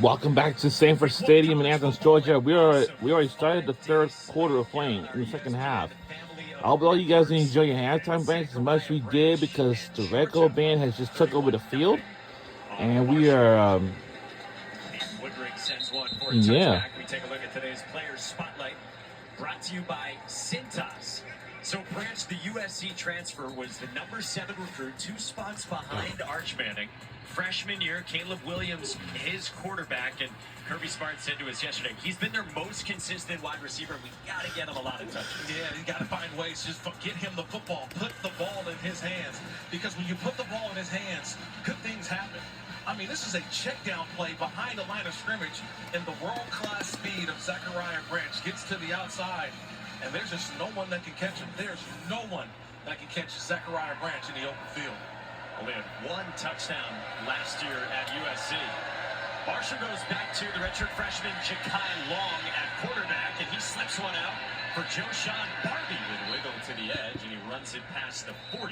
Welcome back to Sanford Stadium in Athens, Georgia. We already started the third quarter of playing in the second half. I hope all you guys enjoy your halftime breaks as much as we did because the Reco band has just took over the field, and we are Woodring sends one for a yeah. touchback. We take a look at today's Players Spotlight, brought to you by Cintas. So Branch, the USC transfer, was the number 7 recruit, 2 spots behind Arch Manning. Freshman year, Caleb Williams, his quarterback, and Kirby Smart said to us yesterday, he's been their most consistent wide receiver. We got to get him a lot of touches. Yeah, you got to find ways. Just get him the football. Put the ball in his hands. Because when you put the ball in his hands, good things happen. I mean, this is a check down play behind the line of scrimmage, and the world-class speed of Zachariah Branch gets to the outside, and there's just no one that can catch him. There's no one that can catch Zachariah Branch in the open field. Only had 1 touchdown last year at USC. Marshall goes back to the redshirt freshman Ja'Kai Long at quarterback, and he slips one out for Joshawn Barbie with a wiggle to the edge, and he runs it past the 40.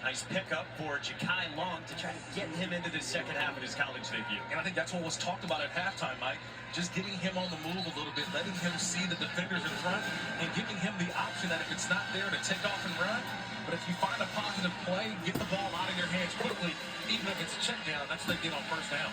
Nice pickup for Ja'Kai Long to try to get him into the second half of his college debut. And I think that's what was talked about at halftime, Mike. Just getting him on the move a little bit, letting him see the defenders in front, and giving him the option that if it's not there to take off and run, but if you find a positive play, get the ball out of your hands quickly, even if it's a check down, that's what they get on first down.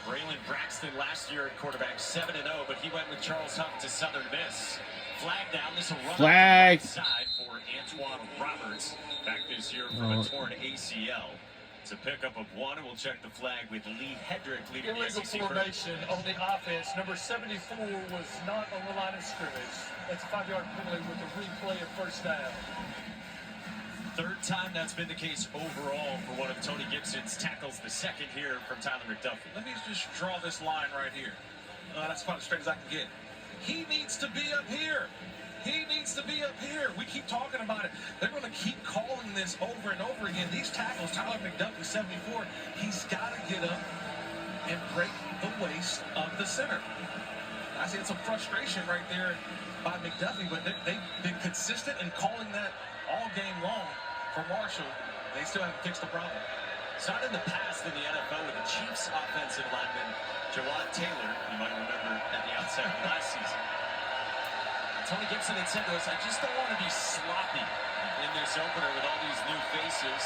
Braylon Braxton last year at quarterback 7-0, but he went with Charles Huff to Southern Miss. Flag down. This will run Flag. on the right side for Antoine Roberts. Back this year from a torn ACL. It's a pickup of 1, and we'll check the flag with Lee Hedrick leading the Illegal SEC formation on the offense. Number 74 was not on the line of scrimmage. That's a 5-yard penalty with a replay of first down. Third time that's been the case overall for one of Tony Gibson's tackles, the second here from Tyler McDuffie. Let me just draw this line right here. That's about as straight as I can get. He needs to be up here. He needs to be up here. We keep talking about it. They're going to keep calling this over and over again. These tackles, Tyler McDuffie, 74, he's got to get up and break the waist of the center. I see it's a frustration right there by McDuffie, but they've been consistent in calling that all game long for Marshall. They still haven't fixed the problem. It's not in the past in the NFL with the Chiefs offensive lineman, Jawad Taylor, you might remember at the outset of last season. Tony Gibson had said to us, I just don't want to be sloppy in this opener with all these new faces.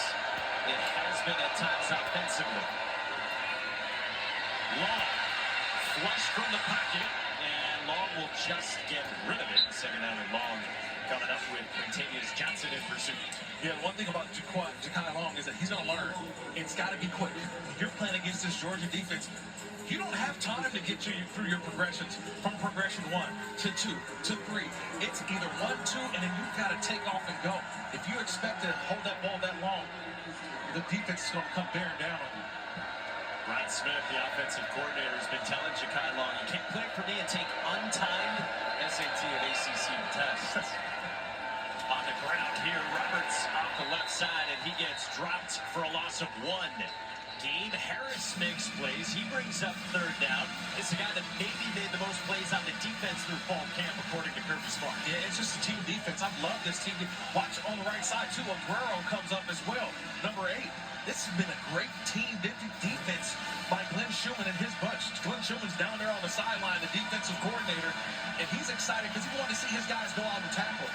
It has been at times offensively. Long, flush from the pocket, and Long will just get rid of it. Second down and Long coming up with Quintavious Johnson in pursuit. Yeah, one thing about Ja'Kai Long is that he's going to learn. It's got to be quick. If you're playing against this Georgia defense, you don't have time to get through your progressions from progression 1 to 2 to 3. It's either 1, 2, and then you've got to take off and go. If you expect to hold that ball that long, the defense is going to come bearing down on you. Ron Smith, the offensive coordinator, has been telling Ja'Kai Long, you can't play for me and take untimed SAT and ACC tests. On the ground here, Roberts off the left side, and he gets dropped for a loss of 1. Gabe Harris makes plays. He brings up third down. It's the guy that maybe made the most plays on the defense through fall camp, according to Kirby Smart. Yeah, it's just a team defense. I love this team. Watch on the right side, too. Aguero comes up as well. Number 8. This has been a great team defense by Glenn Schumann and his bunch. Glenn Schumann's down there on the sideline, the defensive coordinator, and he's excited because he wanted to see his guys go out and tackle.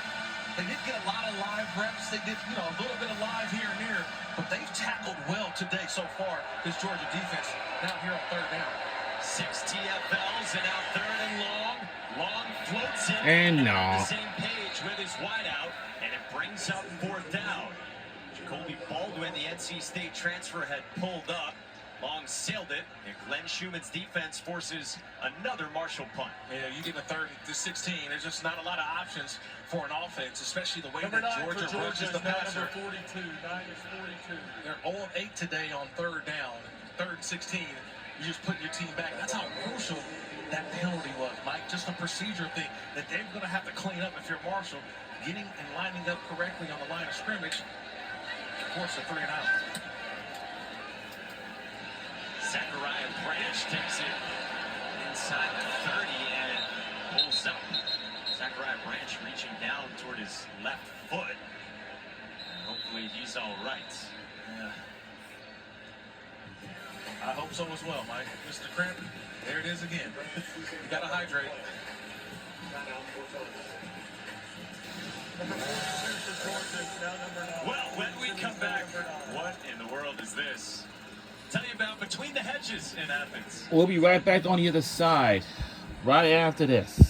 They didn't get a lot of live reps. They did, a little bit of live here and there, but they've tackled well today so far, this Georgia defense. Now here on third down. 6 TFLs and now third and Long. Long floats it. And no. On the same page with his wideout, and it brings up fourth down. Jacoby Baldwin, the NC State transfer, had pulled up. Long sailed it, and Glenn Schumann's defense forces another Marshall punt. Yeah, you get a 3rd and 16. There's just not a lot of options for an offense, especially the way Number that 9 Georgia rushes the passer. Number 42. 9 is 42. They're 0 of 8 today on third down. 3rd and 16. You just put your team back. That's how crucial that penalty was, Mike. Just a procedure thing that they're going to have to clean up if you're Marshall. Getting and lining up correctly on the line of scrimmage. Of course, a 3 and out. Zachariah Branch takes it inside the 30 and pulls up. Zachariah Branch reaching down toward his left foot. And hopefully he's all right. Yeah. I hope so as well, Mike. Mr. Cramp, there it is again. You got to hydrate. Well, when we come back, what in the world is this? Tell you about Between the Hedges in Athens. We'll be right back on the other side, right after this.